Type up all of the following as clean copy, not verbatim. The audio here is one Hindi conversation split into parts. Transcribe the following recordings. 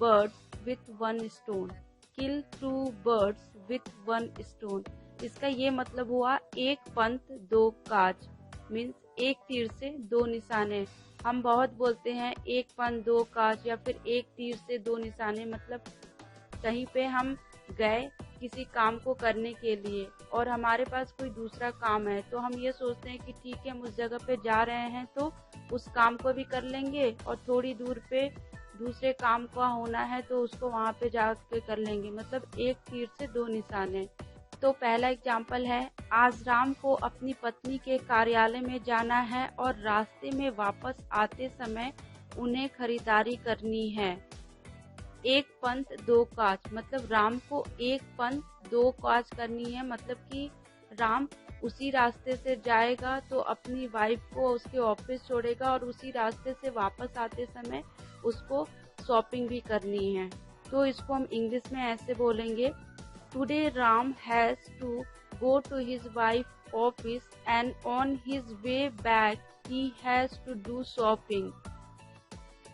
birds with one stone. Kill 2 birds with one stone. इसका ये मतलब हुआ एक पंथ दो काज, मीन्स एक तीर से दो निशाने। हम बहुत बोलते हैं एक पंथ दो काज या फिर एक तीर से दो निशाने, मतलब कहीं पे हम गए किसी काम को करने के लिए और हमारे पास कोई दूसरा काम है, तो हम ये सोचते हैं कि ठीक है हम उस जगह पे जा रहे हैं तो उस काम को भी कर लेंगे और थोड़ी दूर पे दूसरे काम का होना है तो उसको वहाँ पे जाके कर लेंगे, मतलब एक तीर से दो निशाने। तो पहला एग्जाम्पल है, आज राम को अपनी पत्नी के कार्यालय में जाना है और रास्ते में वापस आते समय उन्हें खरीदारी करनी है। एक पंथ दो काज, मतलब राम को एक पंथ दो काज करनी है, मतलब कि राम उसी रास्ते से जाएगा तो अपनी वाइफ को उसके ऑफिस छोड़ेगा और उसी रास्ते से वापस आते समय उसको शॉपिंग भी करनी है। तो इसको हम इंग्लिश में ऐसे बोलेंगे, today Ram has to go to his wife office and on his way back he has to do shopping.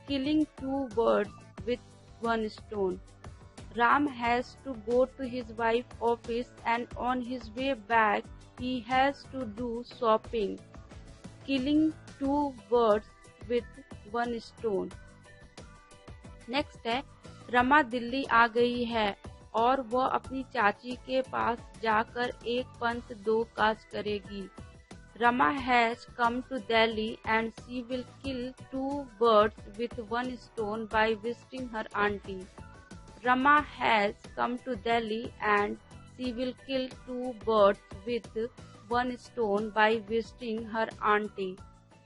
Killing 2 birds with one stone. Ram has to go to his wife's office and on his way back he has to do shopping. Killing 2 birds with one stone. Next है, रमा दिल्ली आ गई है और वह अपनी चाची के पास जाकर एक पंथ दो काज करेगी। Rama has come to Delhi and she will kill 2 birds with one stone by visiting her auntie. Rama has come to Delhi and she will kill 2 birds with one stone by visiting her auntie.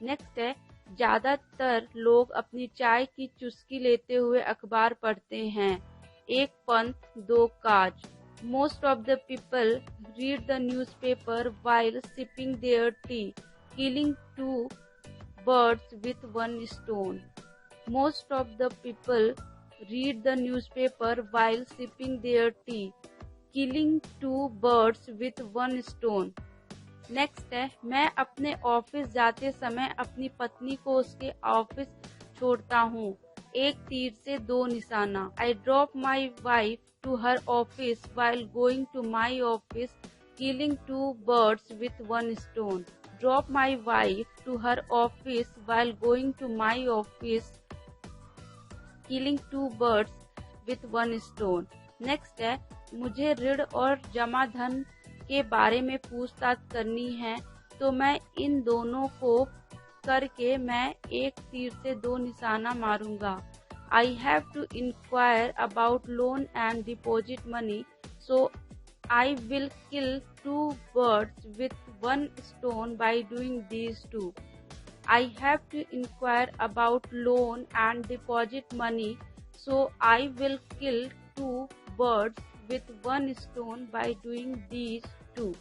Next है, ज्यादातर लोग अपनी चाय की चुस्की लेते हुए अखबार पढ़ते हैं। एक पंथ दो काज। Most of the people read the newspaper while sipping their tea, killing 2 birds with one stone. Most of the people read the newspaper while sipping their tea, killing 2 birds with one stone. Next है, मैं अपने ऑफिस जाते समय अपनी पत्नी को उसके ऑफिस छोड़ता हूँ। एक तीर से दो निशाना। I drop my wife to her office while going to my office, killing 2 birds with one stone. Drop my wife to her office while going to my office, killing 2 birds with one stone. Next है, मुझे ऋण और जमा धन के बारे में पूछताछ करनी है तो मैं इन दोनों को करके मैं एक तीर से दो निशाना मारूंगा। I have to inquire about loan and deposit money, so I will kill 2 birds with one stone by doing these two. I have to inquire about loan and deposit money, so I will kill 2 birds with one stone by doing these two.